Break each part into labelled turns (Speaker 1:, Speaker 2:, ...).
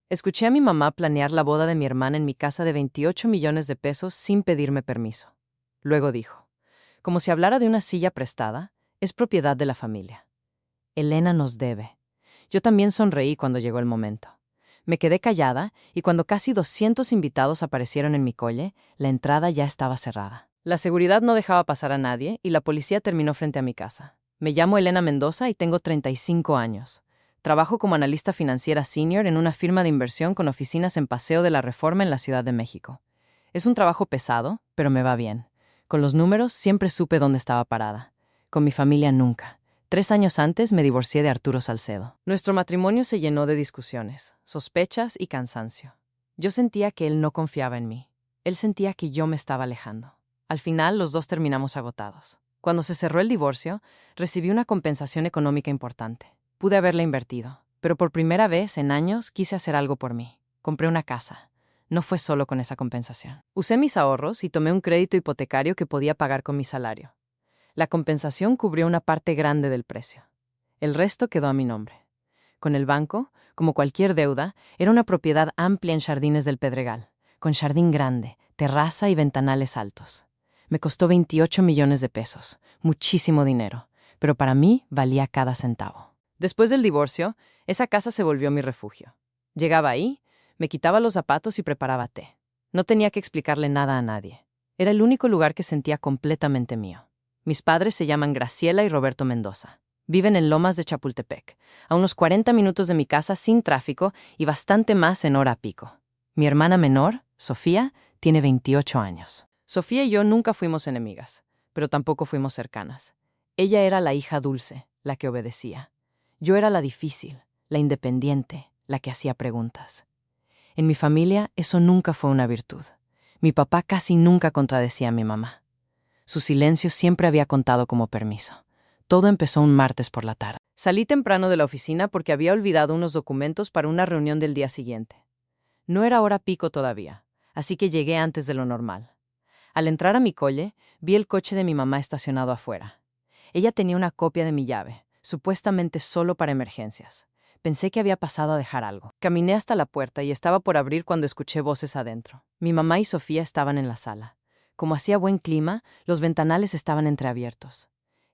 Speaker 1: Escuché a mi mamá planear la boda de mi hermana en mi casa de 28 millones de pesos sin pedirme permiso. Luego dijo, como si hablara de una silla prestada, es propiedad de la familia. Elena nos debe. Yo también sonreí cuando llegó el momento. Me quedé callada y cuando casi 200 invitados aparecieron en mi colle, la entrada ya estaba cerrada. La seguridad no dejaba pasar a nadie y la policía terminó frente a mi casa. Me llamo Elena Mendoza y tengo 35 años. Trabajo como analista financiera senior en una firma de inversión con oficinas en Paseo de la Reforma en la Ciudad de México. Es un trabajo pesado, pero me va bien. Con los números siempre supe dónde estaba parada. Con mi familia nunca. 3 años antes me divorcié de Arturo Salcedo. Nuestro matrimonio se llenó de discusiones, sospechas y cansancio. Yo sentía que él no confiaba en mí. Él sentía que yo me estaba alejando. Al final, los dos terminamos agotados. Cuando se cerró el divorcio, recibí una compensación económica importante. Pude haberla invertido, pero por primera vez en años quise hacer algo por mí. Compré una casa. No fue solo con esa compensación. Usé mis ahorros y tomé un crédito hipotecario que podía pagar con mi salario. La compensación cubrió una parte grande del precio. El resto quedó a mi nombre. Con el banco, como cualquier deuda, era una propiedad amplia en Jardines del Pedregal, con jardín grande, terraza y ventanales altos. Me costó 28 millones de pesos, muchísimo dinero, pero para mí valía cada centavo. Después del divorcio, esa casa se volvió mi refugio. Llegaba ahí, me quitaba los zapatos y preparaba té. No tenía que explicarle nada a nadie. Era el único lugar que sentía completamente mío. Mis padres se llaman Graciela y Roberto Mendoza. Viven en Lomas de Chapultepec, a unos 40 minutos de mi casa sin tráfico y bastante más en hora pico. Mi hermana menor, Sofía, tiene 28 años. Sofía y yo nunca fuimos enemigas, pero tampoco fuimos cercanas. Ella era la hija dulce, la que obedecía. Yo era la difícil, la independiente, la que hacía preguntas. En mi familia eso nunca fue una virtud. Mi papá casi nunca contradecía a mi mamá. Su silencio siempre había contado como permiso. Todo empezó un martes por la tarde. Salí temprano de la oficina porque había olvidado unos documentos para una reunión del día siguiente. No era hora pico todavía, así que llegué antes de lo normal. Al entrar a mi colle, vi el coche de mi mamá estacionado afuera. Ella tenía una copia de mi llave, supuestamente solo para emergencias. Pensé que había pasado a dejar algo. Caminé hasta la puerta y estaba por abrir cuando escuché voces adentro. Mi mamá y Sofía estaban en la sala. Como hacía buen clima, los ventanales estaban entreabiertos.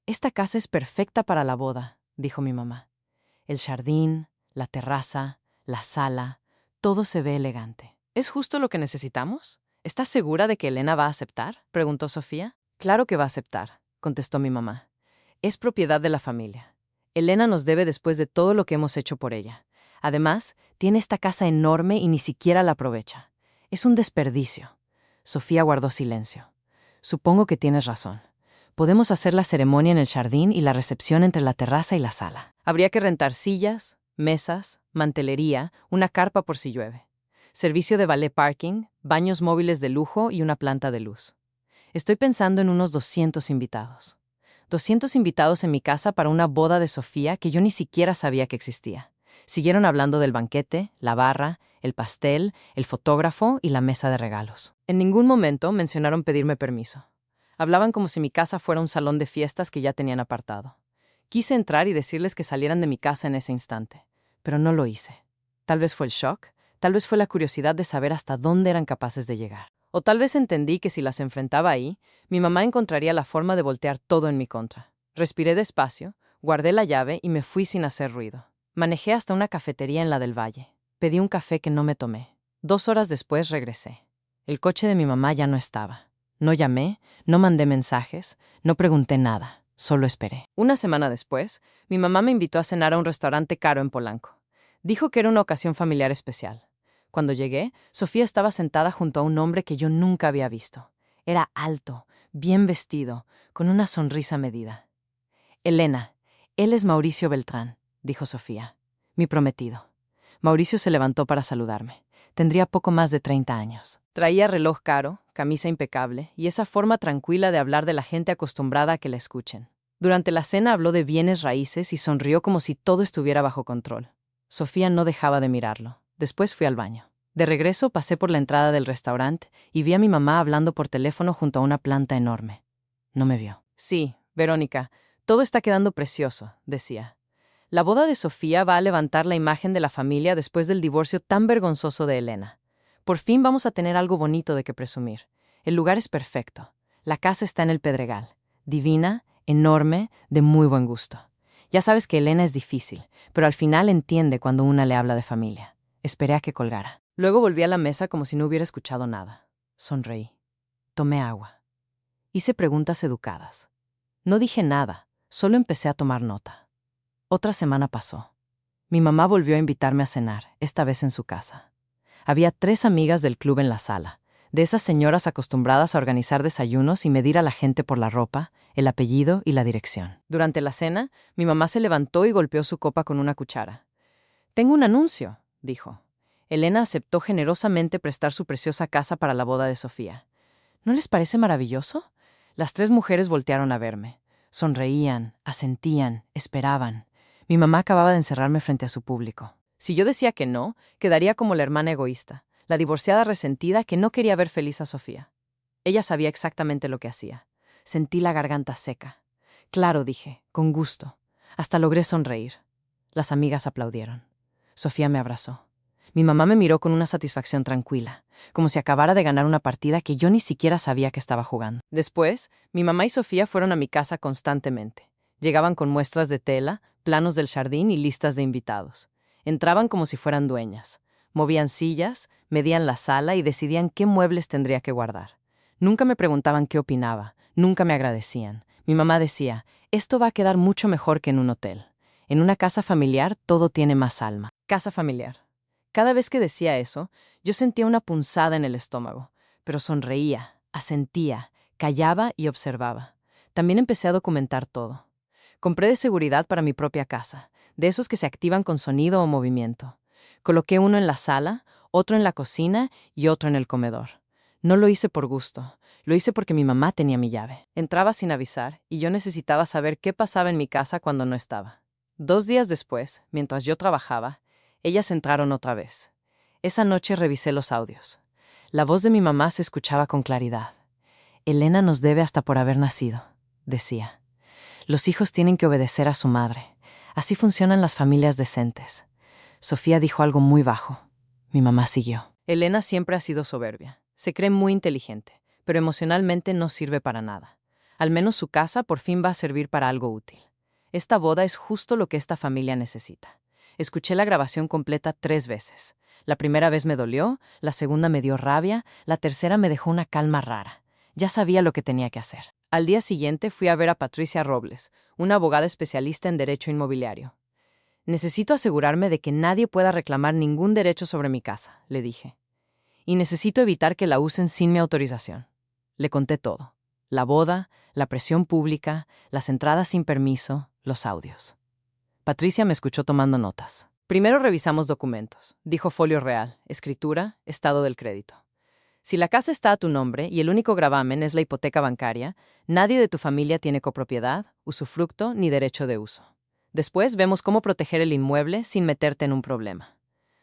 Speaker 1: «Esta casa es perfecta para la boda», dijo mi mamá. El jardín, la terraza, la sala, todo se ve elegante. ¿Es justo lo que necesitamos? ¿Estás segura de que Elena va a aceptar?, preguntó Sofía. Claro que va a aceptar, contestó mi mamá. Es propiedad de la familia. Elena nos debe después de todo lo que hemos hecho por ella. Además, tiene esta casa enorme y ni siquiera la aprovecha. Es un desperdicio. Sofía guardó silencio. Supongo que tienes razón. Podemos hacer la ceremonia en el jardín y la recepción entre la terraza y la sala. Habría que rentar sillas, mesas, mantelería, una carpa por si llueve. Servicio de valet parking, baños móviles de lujo y una planta de luz. Estoy pensando en unos 200 invitados. 200 invitados en mi casa para una boda de Sofía que yo ni siquiera sabía que existía. Siguieron hablando del banquete, la barra, el pastel, el fotógrafo y la mesa de regalos. En ningún momento mencionaron pedirme permiso. Hablaban como si mi casa fuera un salón de fiestas que ya tenían apartado. Quise entrar y decirles que salieran de mi casa en ese instante, pero no lo hice. Tal vez fue el shock, tal vez fue la curiosidad de saber hasta dónde eran capaces de llegar. O tal vez entendí que si las enfrentaba ahí, mi mamá encontraría la forma de voltear todo en mi contra. Respiré despacio, guardé la llave y me fui sin hacer ruido. Manejé hasta una cafetería en la del Valle. Pedí un café que no me tomé. 2 horas después regresé. El coche de mi mamá ya no estaba. No llamé, no mandé mensajes, no pregunté nada, solo esperé. Una semana después, mi mamá me invitó a cenar a un restaurante caro en Polanco. Dijo que era una ocasión familiar especial. Cuando llegué, Sofía estaba sentada junto a un hombre que yo nunca había visto. Era alto, bien vestido, con una sonrisa medida. «Elena, él es Mauricio Beltrán», dijo Sofía. «Mi prometido». Mauricio se levantó para saludarme. Tendría poco más de 30 años. Traía reloj caro, camisa impecable y esa forma tranquila de hablar de la gente acostumbrada a que la escuchen. Durante la cena habló de bienes raíces y sonrió como si todo estuviera bajo control. Sofía no dejaba de mirarlo. Después fui al baño. De regreso pasé por la entrada del restaurante y vi a mi mamá hablando por teléfono junto a una planta enorme. No me vio. «Sí, Verónica, todo está quedando precioso», decía. La boda de Sofía va a levantar la imagen de la familia después del divorcio tan vergonzoso de Elena. Por fin vamos a tener algo bonito de que presumir. El lugar es perfecto. La casa está en el Pedregal. Divina, enorme, de muy buen gusto. Ya sabes que Elena es difícil, pero al final entiende cuando una le habla de familia. Esperé a que colgara. Luego volví a la mesa como si no hubiera escuchado nada. Sonreí. Tomé agua. Hice preguntas educadas. No dije nada, solo empecé a tomar nota. Otra semana pasó. Mi mamá volvió a invitarme a cenar, esta vez en su casa. Había 3 amigas del club en la sala, de esas señoras acostumbradas a organizar desayunos y medir a la gente por la ropa, el apellido y la dirección. Durante la cena, mi mamá se levantó y golpeó su copa con una cuchara. «Tengo un anuncio», dijo. Elena aceptó generosamente prestar su preciosa casa para la boda de Sofía. ¿No les parece maravilloso? Las 3 mujeres voltearon a verme. Sonreían, asentían, esperaban. Mi mamá acababa de encerrarme frente a su público. Si yo decía que no, quedaría como la hermana egoísta, la divorciada resentida que no quería ver feliz a Sofía. Ella sabía exactamente lo que hacía. Sentí la garganta seca. Claro, dije, con gusto. Hasta logré sonreír. Las amigas aplaudieron. Sofía me abrazó. Mi mamá me miró con una satisfacción tranquila, como si acabara de ganar una partida que yo ni siquiera sabía que estaba jugando. Después, mi mamá y Sofía fueron a mi casa constantemente. Llegaban con muestras de tela, planos del jardín y listas de invitados. Entraban como si fueran dueñas. Movían sillas, medían la sala y decidían qué muebles tendría que guardar. Nunca me preguntaban qué opinaba, nunca me agradecían. Mi mamá decía, esto va a quedar mucho mejor que en un hotel. En una casa familiar todo tiene más alma. Casa familiar. Cada vez que decía eso, yo sentía una punzada en el estómago, pero sonreía, asentía, callaba y observaba. También empecé a documentar todo. Compré de seguridad para mi propia casa, de esos que se activan con sonido o movimiento. Coloqué uno en la sala, otro en la cocina y otro en el comedor. No lo hice por gusto, lo hice porque mi mamá tenía mi llave. Entraba sin avisar y yo necesitaba saber qué pasaba en mi casa cuando no estaba. 2 días después, mientras yo trabajaba, ellas entraron otra vez. Esa noche revisé los audios. La voz de mi mamá se escuchaba con claridad. Elena nos debe hasta por haber nacido, decía. Los hijos tienen que obedecer a su madre. Así funcionan las familias decentes. Sofía dijo algo muy bajo. Mi mamá siguió. Elena siempre ha sido soberbia. Se cree muy inteligente, pero emocionalmente no sirve para nada. Al menos su casa por fin va a servir para algo útil. Esta boda es justo lo que esta familia necesita. Escuché la grabación completa 3 veces. La primera vez me dolió, la segunda me dio rabia, la tercera me dejó una calma rara. Ya sabía lo que tenía que hacer. Al día siguiente fui a ver a Patricia Robles, una abogada especialista en derecho inmobiliario. Necesito asegurarme de que nadie pueda reclamar ningún derecho sobre mi casa, le dije. Y necesito evitar que la usen sin mi autorización. Le conté todo. La boda, la presión pública, las entradas sin permiso, los audios. Patricia me escuchó tomando notas. Primero revisamos documentos, dijo folio real, escritura, estado del crédito. Si la casa está a tu nombre y el único gravamen es la hipoteca bancaria, nadie de tu familia tiene copropiedad, usufructo ni derecho de uso. Después vemos cómo proteger el inmueble sin meterte en un problema.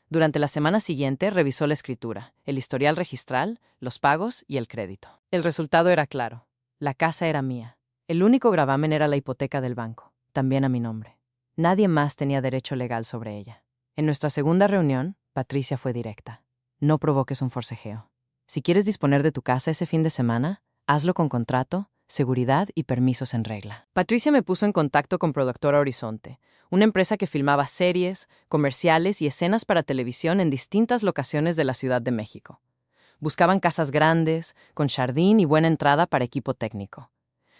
Speaker 1: Durante la semana siguiente revisó la escritura, el historial registral, los pagos y el crédito. El resultado era claro. La casa era mía. El único gravamen era la hipoteca del banco, también a mi nombre. Nadie más tenía derecho legal sobre ella. En nuestra segunda reunión, Patricia fue directa. No provoques un forcejeo. Si quieres disponer de tu casa ese fin de semana, hazlo con contrato, seguridad y permisos en regla. Patricia me puso en contacto con Productora Horizonte, una empresa que filmaba series, comerciales y escenas para televisión en distintas locaciones de la Ciudad de México. Buscaban casas grandes, con jardín y buena entrada para equipo técnico.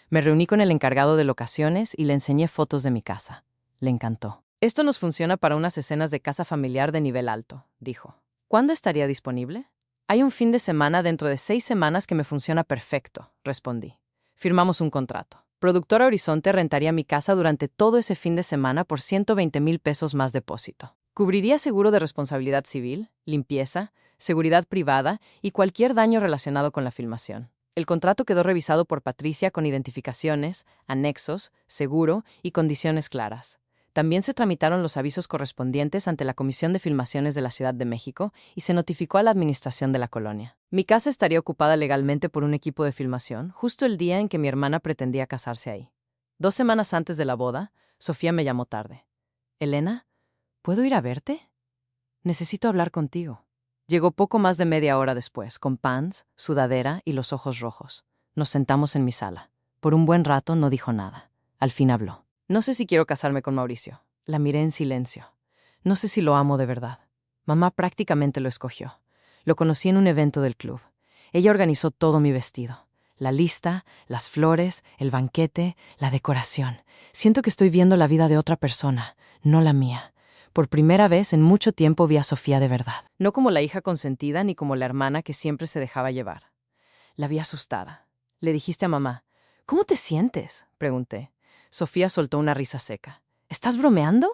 Speaker 1: Me reuní con el encargado de locaciones y le enseñé fotos de mi casa. Le encantó. Esto nos funciona para unas escenas de casa familiar de nivel alto, dijo. ¿Cuándo estaría disponible? Hay un fin de semana dentro de 6 semanas que me funciona perfecto, respondí. Firmamos un contrato. Productora Horizonte rentaría mi casa durante todo ese fin de semana por 120,000 pesos más depósito. Cubriría seguro de responsabilidad civil, limpieza, seguridad privada y cualquier daño relacionado con la filmación. El contrato quedó revisado por Patricia con identificaciones, anexos, seguro y condiciones claras. También se tramitaron los avisos correspondientes ante la Comisión de Filmaciones de la Ciudad de México y se notificó a la administración de la colonia. Mi casa estaría ocupada legalmente por un equipo de filmación justo el día en que mi hermana pretendía casarse ahí. 2 semanas antes de la boda, Sofía me llamó tarde. Elena, ¿puedo ir a verte? Necesito hablar contigo. Llegó poco más de media hora después, con pants, sudadera y los ojos rojos. Nos sentamos en mi sala. Por un buen rato no dijo nada. Al fin habló. No sé si quiero casarme con Mauricio. La miré en silencio. No sé si lo amo de verdad. Mamá prácticamente lo escogió. Lo conocí en un evento del club. Ella organizó todo mi vestido. La lista, las flores, el banquete, la decoración. Siento que estoy viendo la vida de otra persona, no la mía. Por primera vez en mucho tiempo vi a Sofía de verdad. No como la hija consentida ni como la hermana que siempre se dejaba llevar. La vi asustada. Le dijiste a mamá, ¿cómo te sientes?, pregunté. Sofía soltó una risa seca. ¿Estás bromeando?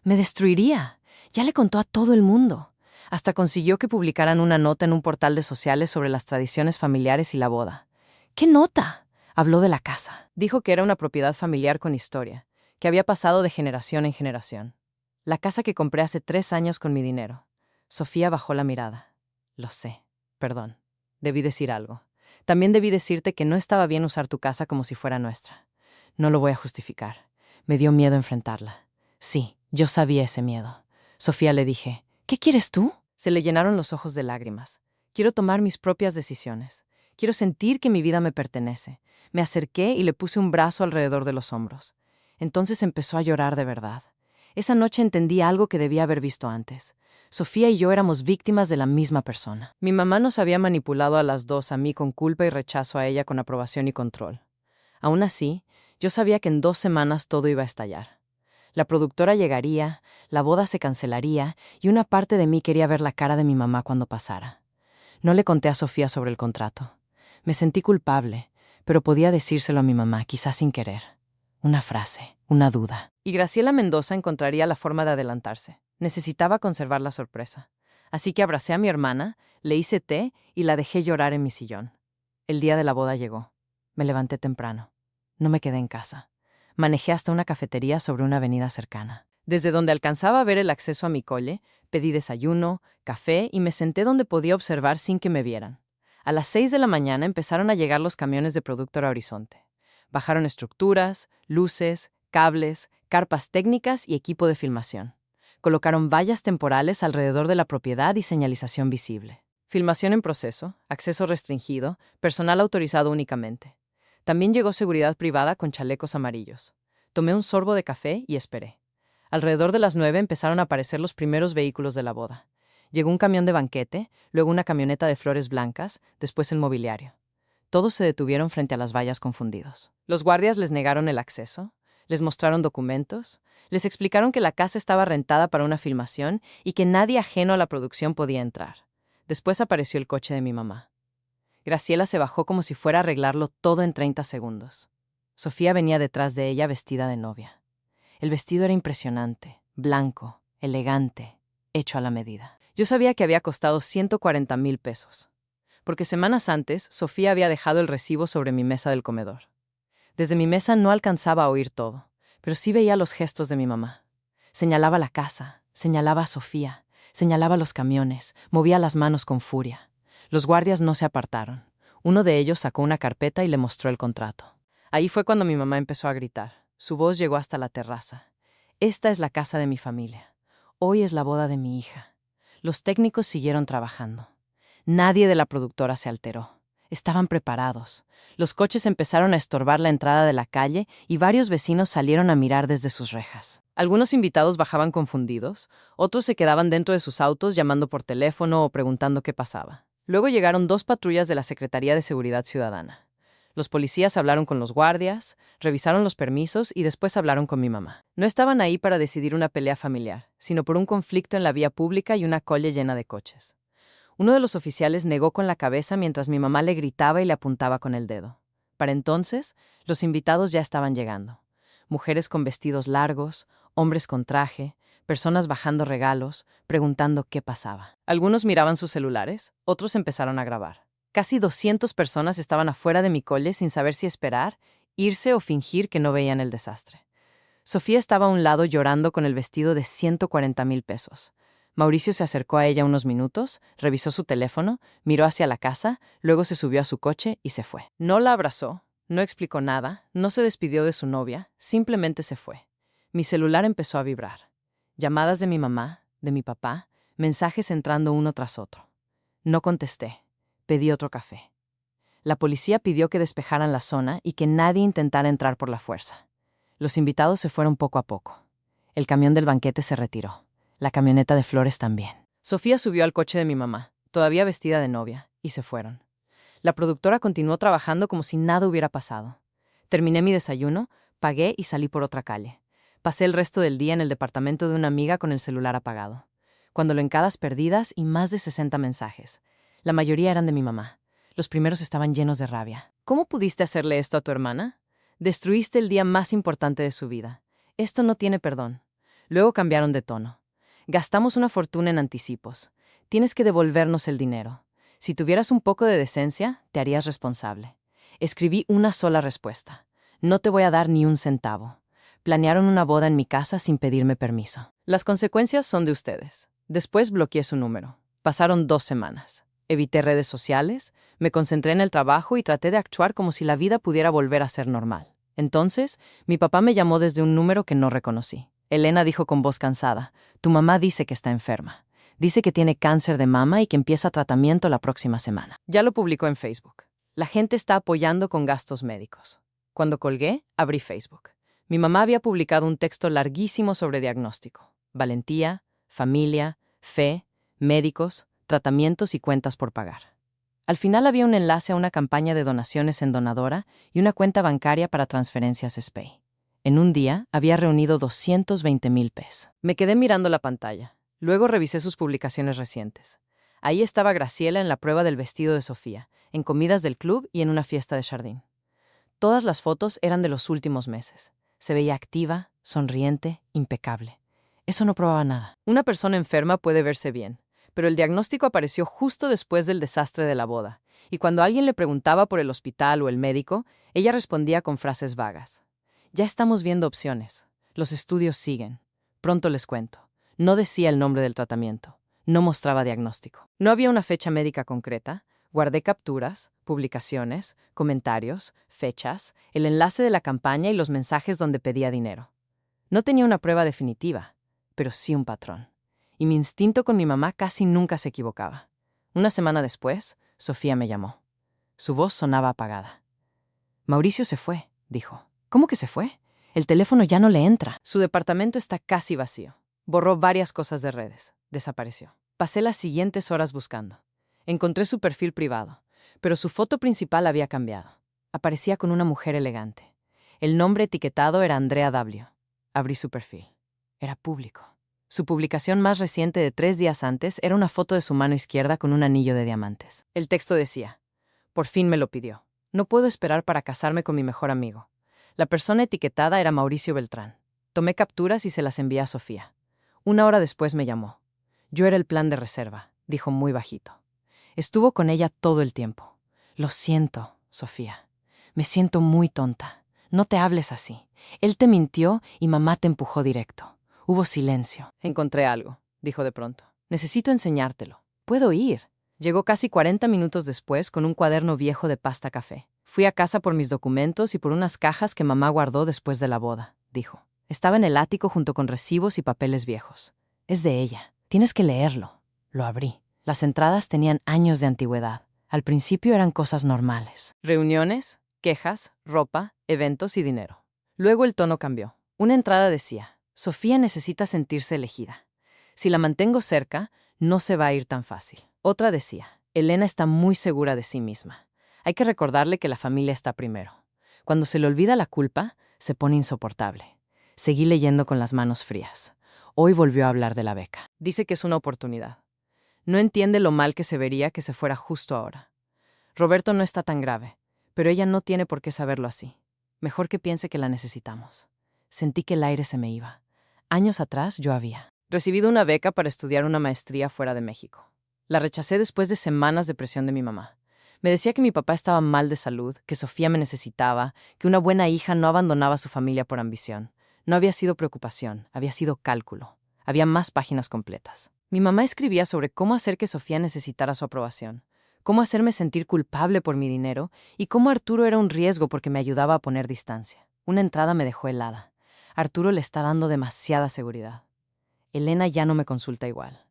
Speaker 1: Me destruiría. Ya le contó a todo el mundo. Hasta consiguió que publicaran una nota en un portal de sociales sobre las tradiciones familiares y la boda. ¿Qué nota? Habló de la casa. Dijo que era una propiedad familiar con historia, que había pasado de generación en generación. La casa que compré hace 3 años con mi dinero. Sofía bajó la mirada. Lo sé. Perdón. Debí decir algo. También debí decirte que no estaba bien usar tu casa como si fuera nuestra. No lo voy a justificar. Me dio miedo enfrentarla. Sí, yo sabía ese miedo. Sofía, le dije, ¿qué quieres tú? Se le llenaron los ojos de lágrimas. Quiero tomar mis propias decisiones. Quiero sentir que mi vida me pertenece. Me acerqué y le puse un brazo alrededor de los hombros. Entonces empezó a llorar de verdad. Esa noche entendí algo que debía haber visto antes. Sofía y yo éramos víctimas de la misma persona. Mi mamá nos había manipulado a las dos, a mí con culpa y rechazo, a ella con aprobación y control. Aún así, yo sabía que en 2 semanas todo iba a estallar. La productora llegaría, la boda se cancelaría y una parte de mí quería ver la cara de mi mamá cuando pasara. No le conté a Sofía sobre el contrato. Me sentí culpable, pero podía decírselo a mi mamá, quizás sin querer. Una frase, una duda. Y Graciela Mendoza encontraría la forma de adelantarse. Necesitaba conservar la sorpresa. Así que abracé a mi hermana, le hice té y la dejé llorar en mi sillón. El día de la boda llegó. Me levanté temprano. No me quedé en casa. Manejé hasta una cafetería sobre una avenida cercana. Desde donde alcanzaba a ver el acceso a mi colle, pedí desayuno, café y me senté donde podía observar sin que me vieran. A las 6 de la mañana empezaron a llegar los camiones de Productora Horizonte. Bajaron estructuras, luces, cables, carpas técnicas y equipo de filmación. Colocaron vallas temporales alrededor de la propiedad y señalización visible. Filmación en proceso, acceso restringido, personal autorizado únicamente. También llegó seguridad privada con chalecos amarillos. Tomé un sorbo de café y esperé. Alrededor de las 9 empezaron a aparecer los primeros vehículos de la boda. Llegó un camión de banquete, luego una camioneta de flores blancas, después el mobiliario. Todos se detuvieron frente a las vallas confundidos. Los guardias les negaron el acceso, les mostraron documentos, les explicaron que la casa estaba rentada para una filmación y que nadie ajeno a la producción podía entrar. Después apareció el coche de mi mamá. Graciela se bajó como si fuera a arreglarlo todo en 30 segundos. Sofía venía detrás de ella vestida de novia. El vestido era impresionante, blanco, elegante, hecho a la medida. Yo sabía que había costado 140,000 pesos. Porque semanas antes, Sofía había dejado el recibo sobre mi mesa del comedor. Desde mi mesa no alcanzaba a oír todo, pero sí veía los gestos de mi mamá. Señalaba la casa, señalaba a Sofía, señalaba los camiones, movía las manos con furia. Los guardias no se apartaron. Uno de ellos sacó una carpeta y le mostró el contrato. Ahí fue cuando mi mamá empezó a gritar. Su voz llegó hasta la terraza. Esta es la casa de mi familia. Hoy es la boda de mi hija. Los técnicos siguieron trabajando. Nadie de la productora se alteró. Estaban preparados. Los coches empezaron a estorbar la entrada de la calle y varios vecinos salieron a mirar desde sus rejas. Algunos invitados bajaban confundidos, otros se quedaban dentro de sus autos llamando por teléfono o preguntando qué pasaba. Luego llegaron 2 patrullas de la Secretaría de Seguridad Ciudadana. Los policías hablaron con los guardias, revisaron los permisos y después hablaron con mi mamá. No estaban ahí para decidir una pelea familiar, sino por un conflicto en la vía pública y una calle llena de coches. Uno de los oficiales negó con la cabeza mientras mi mamá le gritaba y le apuntaba con el dedo. Para entonces, los invitados ya estaban llegando. Mujeres con vestidos largos, hombres con traje, personas bajando regalos, preguntando qué pasaba. Algunos miraban sus celulares, otros empezaron a grabar. Casi 200 personas estaban afuera de mi colle sin saber si esperar, irse o fingir que no veían el desastre. Sofía estaba a un lado llorando con el vestido de 140,000 pesos. Mauricio se acercó a ella unos minutos, revisó su teléfono, miró hacia la casa, luego se subió a su coche y se fue. No la abrazó, no explicó nada, no se despidió de su novia, simplemente se fue. Mi celular empezó a vibrar. Llamadas de mi mamá, de mi papá, mensajes entrando uno tras otro. No contesté. Pedí otro café. La policía pidió que despejaran la zona y que nadie intentara entrar por la fuerza. Los invitados se fueron poco a poco. El camión del banquete se retiró. La camioneta de flores también. Sofía subió al coche de mi mamá, todavía vestida de novia, y se fueron. La productora continuó trabajando como si nada hubiera pasado. Terminé mi desayuno, pagué y salí por otra calle. Pasé el resto del día en el departamento de una amiga con el celular apagado. Cuando encadas perdidas y más de 60 mensajes. La mayoría eran de mi mamá. Los primeros estaban llenos de rabia. ¿Cómo pudiste hacerle esto a tu hermana? Destruiste el día más importante de su vida. Esto no tiene perdón. Luego cambiaron de tono. Gastamos una fortuna en anticipos. Tienes que devolvernos el dinero. Si tuvieras un poco de decencia, te harías responsable. Escribí una sola respuesta. No te voy a dar ni un centavo. Planearon una boda en mi casa sin pedirme permiso. Las consecuencias son de ustedes. Después bloqueé su número. Pasaron 2 semanas. Evité redes sociales, me concentré en el trabajo y traté de actuar como si la vida pudiera volver a ser normal. Entonces, mi papá me llamó desde un número que no reconocí. Elena dijo con voz cansada: «Tu mamá dice que está enferma. Dice que tiene cáncer de mama y que empieza tratamiento la próxima semana». Ya lo publicó en Facebook. La gente está apoyando con gastos médicos. Cuando colgué, abrí Facebook. Mi mamá había publicado un texto larguísimo sobre diagnóstico, valentía, familia, fe, médicos, tratamientos y cuentas por pagar. Al final había un enlace a una campaña de donaciones en Donadora y una cuenta bancaria para transferencias SPAY. En un día había reunido 220,000 pesos. Me quedé mirando la pantalla. Luego revisé sus publicaciones recientes. Ahí estaba Graciela en la prueba del vestido de Sofía, en comidas del club y en una fiesta de jardín. Todas las fotos eran de los últimos meses. Se veía activa, sonriente, impecable. Eso no probaba nada. Una persona enferma puede verse bien, pero el diagnóstico apareció justo después del desastre de la boda, y cuando alguien le preguntaba por el hospital o el médico, ella respondía con frases vagas. Ya estamos viendo opciones. Los estudios siguen. Pronto les cuento. No decía el nombre del tratamiento. No mostraba diagnóstico. No había una fecha médica concreta. Guardé capturas, publicaciones, comentarios, fechas, el enlace de la campaña y los mensajes donde pedía dinero. No tenía una prueba definitiva, pero sí un patrón. Y mi instinto con mi mamá casi nunca se equivocaba. Una semana después, Sofía me llamó. Su voz sonaba apagada. «Mauricio se fue», dijo. «¿Cómo que se fue? El teléfono ya no le entra». Su departamento está casi vacío. Borró varias cosas de redes. Desapareció. Pasé las siguientes horas buscando. Encontré su perfil privado, pero su foto principal había cambiado. Aparecía con una mujer elegante. El nombre etiquetado era Andrea W. Abrí su perfil. Era público. Su publicación más reciente de 3 días antes era una foto de su mano izquierda con un anillo de diamantes. El texto decía: «Por fin me lo pidió. No puedo esperar para casarme con mi mejor amigo». La persona etiquetada era Mauricio Beltrán. Tomé capturas y se las envié a Sofía. 1 hora después me llamó. «Yo era el plan de reserva», dijo muy bajito. Estuvo con ella todo el tiempo. «Lo siento, Sofía. Me siento muy tonta. No te hables así. Él te mintió y mamá te empujó directo». Hubo silencio. «Encontré algo», dijo de pronto. «Necesito enseñártelo. ¿Puedo ir?» Llegó casi 40 minutos después con un cuaderno viejo de pasta café. «Fui a casa por mis documentos y por unas cajas que mamá guardó después de la boda», dijo. Estaba en el ático junto con recibos y papeles viejos. «Es de ella. Tienes que leerlo». Lo abrí. Las entradas tenían años de antigüedad. Al principio eran cosas normales. Reuniones, quejas, ropa, eventos y dinero. Luego el tono cambió. Una entrada decía: «Sofía necesita sentirse elegida. Si la mantengo cerca, no se va a ir tan fácil». Otra decía: «Elena está muy segura de sí misma. Hay que recordarle que la familia está primero. Cuando se le olvida la culpa, se pone insoportable». Seguí leyendo con las manos frías. Hoy volvió a hablar de la beca. Dice que es una oportunidad. No entiende lo mal que se vería que se fuera justo ahora. Roberto no está tan grave, pero ella no tiene por qué saberlo así. Mejor que piense que la necesitamos. Sentí que el aire se me iba. Años atrás yo había recibido una beca para estudiar una maestría fuera de México. La rechacé después de semanas de presión de mi mamá. Me decía que mi papá estaba mal de salud, que Sofía me necesitaba, que una buena hija no abandonaba a su familia por ambición. No había sido preocupación, había sido cálculo. Había más páginas completas. Mi mamá escribía sobre cómo hacer que Sofía necesitara su aprobación, cómo hacerme sentir culpable por mi dinero y cómo Arturo era un riesgo porque me ayudaba a poner distancia. Una entrada me dejó helada. Arturo le está dando demasiada seguridad. Elena ya no me consulta igual.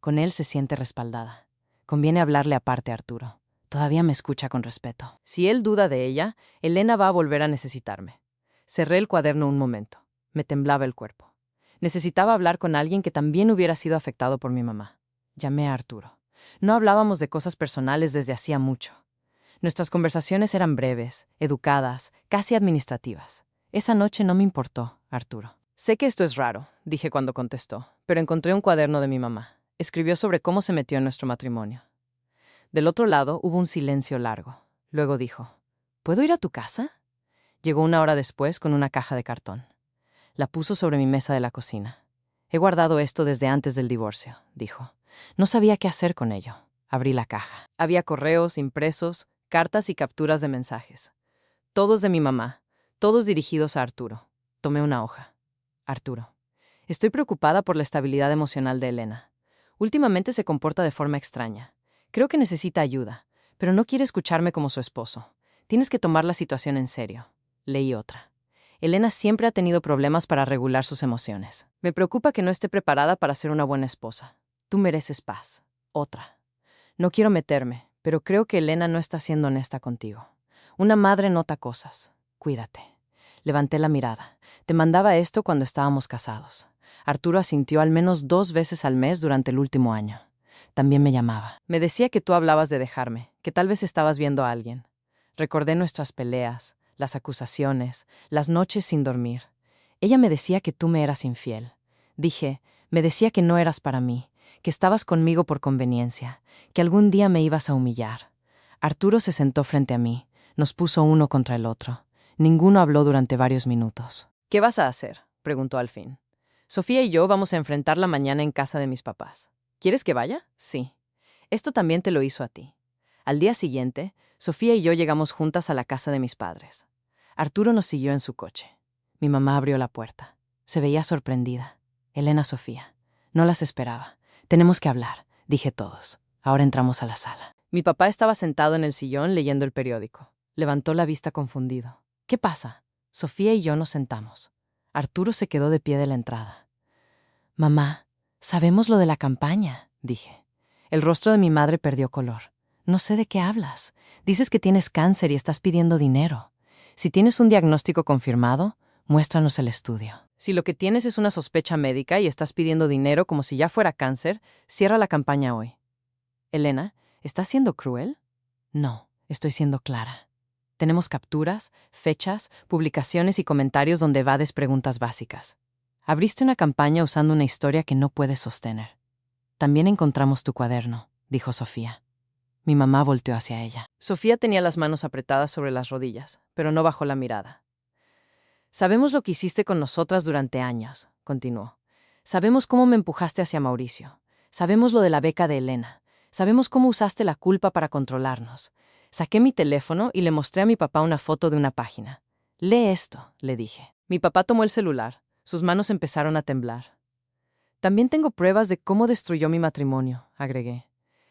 Speaker 1: Con él se siente respaldada. Conviene hablarle aparte a Arturo. Todavía me escucha con respeto. Si él duda de ella, Elena va a volver a necesitarme. Cerré el cuaderno un momento. Me temblaba el cuerpo. Necesitaba hablar con alguien que también hubiera sido afectado por mi mamá. Llamé a Arturo. No hablábamos de cosas personales desde hacía mucho. Nuestras conversaciones eran breves, educadas, casi administrativas. Esa noche no me importó, Arturo. Sé que esto es raro, dije cuando contestó, pero encontré un cuaderno de mi mamá. Escribió sobre cómo se metió en nuestro matrimonio. Del otro lado hubo un silencio largo. Luego dijo, ¿puedo ir a tu casa? Llegó una hora después con una caja de cartón. La puso sobre mi mesa de la cocina. He guardado esto desde antes del divorcio, dijo. No sabía qué hacer con ello. Abrí la caja. Había correos, impresos, cartas y capturas de mensajes. Todos de mi mamá, todos dirigidos a Arturo. Tomé una hoja. Arturo, estoy preocupada por la estabilidad emocional de Elena. Últimamente se comporta de forma extraña. Creo que necesita ayuda, pero no quiere escucharme como su esposo. Tienes que tomar la situación en serio. Leí otra. Elena siempre ha tenido problemas para regular sus emociones. Me preocupa que no esté preparada para ser una buena esposa. Tú mereces paz. Otra. No quiero meterme, pero creo que Elena no está siendo honesta contigo. Una madre nota cosas. Cuídate. Levanté la mirada. Te mandaba esto cuando estábamos casados. Arturo asintió al menos 2 veces al mes durante el último año. También me llamaba. Me decía que tú hablabas de dejarme, que tal vez estabas viendo a alguien. Recordé nuestras peleas, las acusaciones, las noches sin dormir. Ella me decía que tú me eras infiel. Me decía que no eras para mí, que estabas conmigo por conveniencia, que algún día me ibas a humillar. Arturo se sentó frente a mí, nos puso uno contra el otro. Ninguno habló durante varios minutos. ¿Qué vas a hacer?, preguntó al fin. Sofía y yo vamos a enfrentar la mañana en casa de mis papás. ¿Quieres que vaya? Sí. Esto también te lo hizo a ti. Al día siguiente, Sofía y yo llegamos juntas a la casa de mis padres. Arturo nos siguió en su coche. Mi mamá abrió la puerta. Se veía sorprendida. Elena, Sofía. No las esperaba. Tenemos que hablar, dije todos. Ahora entramos a la sala. Mi papá estaba sentado en el sillón leyendo el periódico. Levantó la vista confundido. ¿Qué pasa? Sofía y yo nos sentamos. Arturo se quedó de pie de la entrada. Mamá, sabemos lo de la campaña, dije. El rostro de mi madre perdió color. No sé de qué hablas. Dices que tienes cáncer y estás pidiendo dinero. Si tienes un diagnóstico confirmado, muéstranos el estudio. Si lo que tienes es una sospecha médica y estás pidiendo dinero como si ya fuera cáncer, cierra la campaña hoy. Elena, ¿estás siendo cruel? No, estoy siendo clara. Tenemos capturas, fechas, publicaciones y comentarios donde evades preguntas básicas. Abriste una campaña usando una historia que no puedes sostener. También encontramos tu cuaderno, dijo Sofía. Mi mamá volteó hacia ella. Sofía tenía las manos apretadas sobre las rodillas, pero no bajó la mirada. Sabemos lo que hiciste con nosotras durante años, continuó. Sabemos cómo me empujaste hacia Mauricio. Sabemos lo de la beca de Elena. Sabemos cómo usaste la culpa para controlarnos. Saqué mi teléfono y le mostré a mi papá una foto de una página. Lee esto, le dije. Mi papá tomó el celular. Sus manos empezaron a temblar. También tengo pruebas de cómo destruyó mi matrimonio, agregué.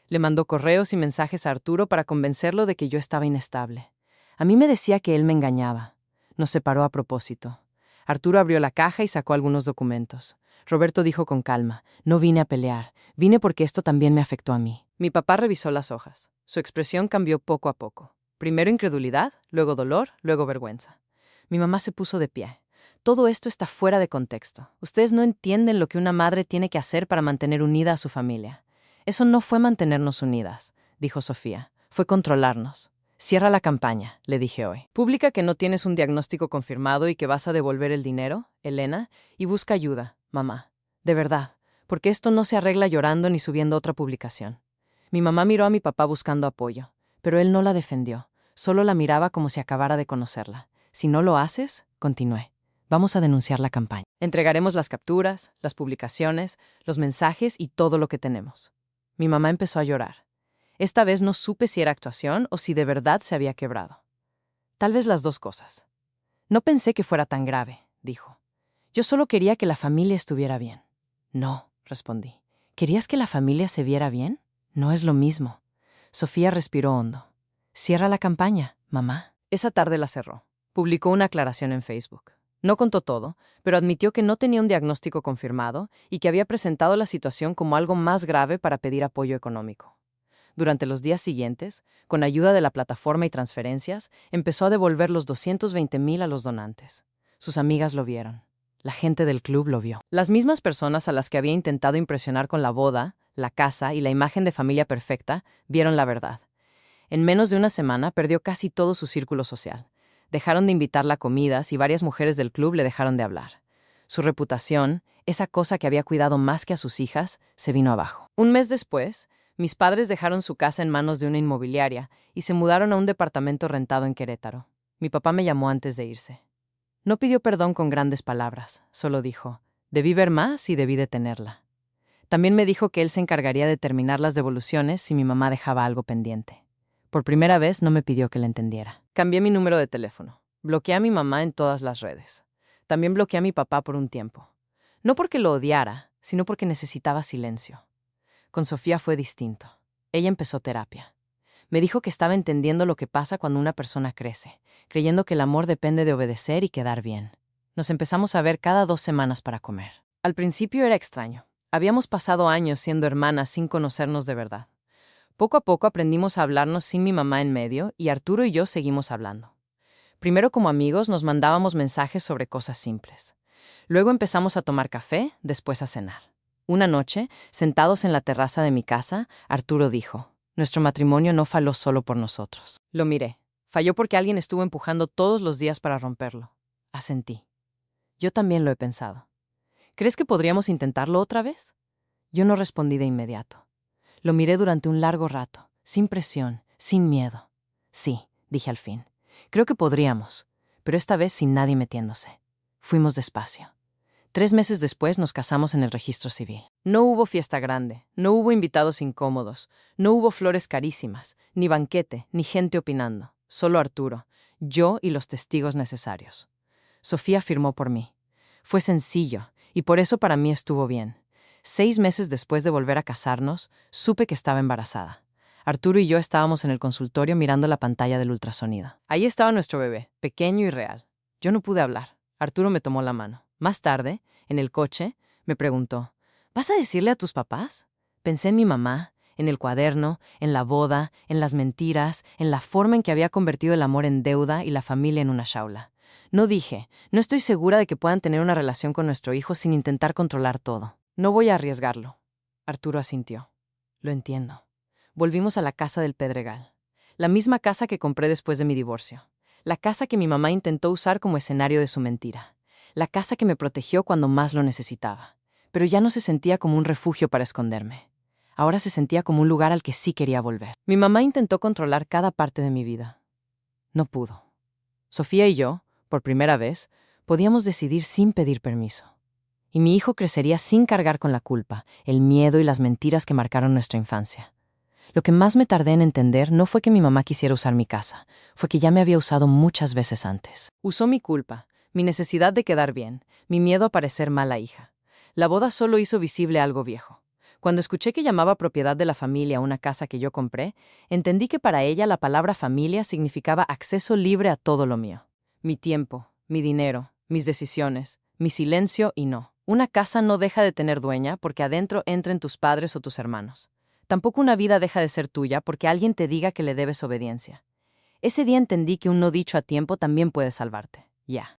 Speaker 1: Le mandó correos y mensajes a Arturo para convencerlo de que yo estaba inestable. A mí me decía que él me engañaba. Nos separó a propósito. Arturo abrió la caja y sacó algunos documentos. Roberto dijo con calma, no vine a pelear, vine porque esto también me afectó a mí. Mi papá revisó las hojas. Su expresión cambió poco a poco. Primero incredulidad, luego dolor, luego vergüenza. Mi mamá se puso de pie. Todo esto está fuera de contexto. Ustedes no entienden lo que una madre tiene que hacer para mantener unida a su familia. Eso no fue mantenernos unidas, dijo Sofía. Fue controlarnos. Cierra la campaña, le dije hoy. Publica que no tienes un diagnóstico confirmado y que vas a devolver el dinero, Elena, y busca ayuda, mamá. De verdad, porque esto no se arregla llorando ni subiendo otra publicación. Mi mamá miró a mi papá buscando apoyo, pero él no la defendió. Solo la miraba como si acabara de conocerla. Si no lo haces, continué. Vamos a denunciar la campaña. Entregaremos las capturas, las publicaciones, los mensajes y todo lo que tenemos. Mi mamá empezó a llorar. Esta vez no supe si era actuación o si de verdad se había quebrado. Tal vez las dos cosas. No pensé que fuera tan grave, dijo. Yo solo quería que la familia estuviera bien. No, respondí. ¿Querías que la familia se viera bien? No es lo mismo. Sofía respiró hondo. Cierra la campaña, mamá. Esa tarde la cerró. Publicó una aclaración en Facebook. No contó todo, pero admitió que no tenía un diagnóstico confirmado y que había presentado la situación como algo más grave para pedir apoyo económico. Durante los días siguientes, con ayuda de la plataforma y transferencias, empezó a devolver los 220,000 a los donantes. Sus amigas lo vieron. La gente del club lo vio. Las mismas personas a las que había intentado impresionar con la boda, la casa y la imagen de familia perfecta, vieron la verdad. En menos de una semana perdió casi todo su círculo social. Dejaron de invitarla a comidas y varias mujeres del club le dejaron de hablar. Su reputación, esa cosa que había cuidado más que a sus hijas, se vino abajo. Un mes después, mis padres dejaron su casa en manos de una inmobiliaria y se mudaron a un departamento rentado en Querétaro. Mi papá me llamó antes de irse. No pidió perdón con grandes palabras, solo dijo, debí ver más y debí detenerla. También me dijo que él se encargaría de terminar las devoluciones si mi mamá dejaba algo pendiente. Por primera vez no me pidió que la entendiera. Cambié mi número de teléfono. Bloqueé a mi mamá en todas las redes. También bloqueé a mi papá por un tiempo. No porque lo odiara, sino porque necesitaba silencio. Con Sofía fue distinto. Ella empezó terapia. Me dijo que estaba entendiendo lo que pasa cuando una persona crece, creyendo que el amor depende de obedecer y quedar bien. Nos empezamos a ver cada 2 semanas para comer. Al principio era extraño. Habíamos pasado años siendo hermanas sin conocernos de verdad. Poco a poco aprendimos a hablarnos sin mi mamá en medio y Arturo y yo seguimos hablando. Primero como amigos nos mandábamos mensajes sobre cosas simples. Luego empezamos a tomar café, después a cenar. Una noche, sentados en la terraza de mi casa, Arturo dijo, nuestro matrimonio no falló solo por nosotros. Lo miré. Falló porque alguien estuvo empujando todos los días para romperlo. Asentí. Yo también lo he pensado. ¿Crees que podríamos intentarlo otra vez? Yo no respondí de inmediato. Lo miré durante un largo rato, sin presión, sin miedo. Sí, dije al fin. Creo que podríamos, pero esta vez sin nadie metiéndose. Fuimos despacio. 3 meses después nos casamos en el registro civil. No hubo fiesta grande, no hubo invitados incómodos, no hubo flores carísimas, ni banquete, ni gente opinando. Solo Arturo, yo y los testigos necesarios. Sofía firmó por mí. Fue sencillo, y por eso para mí estuvo bien. 6 meses después de volver a casarnos, supe que estaba embarazada. Arturo y yo estábamos en el consultorio mirando la pantalla del ultrasonido. Ahí estaba nuestro bebé, pequeño y real. Yo no pude hablar. Arturo me tomó la mano. Más tarde, en el coche, me preguntó, ¿vas a decirle a tus papás? Pensé en mi mamá, en el cuaderno, en la boda, en las mentiras, en la forma en que había convertido el amor en deuda y la familia en una jaula. No dije, no estoy segura de que puedan tener una relación con nuestro hijo sin intentar controlar todo. No voy a arriesgarlo. Arturo asintió. Lo entiendo. Volvimos a la casa del Pedregal. La misma casa que compré después de mi divorcio. La casa que mi mamá intentó usar como escenario de su mentira. La casa que me protegió cuando más lo necesitaba. Pero ya no se sentía como un refugio para esconderme. Ahora se sentía como un lugar al que sí quería volver. Mi mamá intentó controlar cada parte de mi vida. No pudo. Sofía y yo, por primera vez, podíamos decidir sin pedir permiso. Y mi hijo crecería sin cargar con la culpa, el miedo y las mentiras que marcaron nuestra infancia. Lo que más me tardé en entender no fue que mi mamá quisiera usar mi casa, fue que ya me había usado muchas veces antes. Usó mi culpa, mi necesidad de quedar bien, mi miedo a parecer mala hija. La boda solo hizo visible algo viejo. Cuando escuché que llamaba propiedad de la familia una casa que yo compré, entendí que para ella la palabra familia significaba acceso libre a todo lo mío. Mi tiempo, mi dinero, mis decisiones, mi silencio y no. Una casa no deja de tener dueña porque adentro entren tus padres o tus hermanos. Tampoco una vida deja de ser tuya porque alguien te diga que le debes obediencia. Ese día entendí que un no dicho a tiempo también puede salvarte. Ya.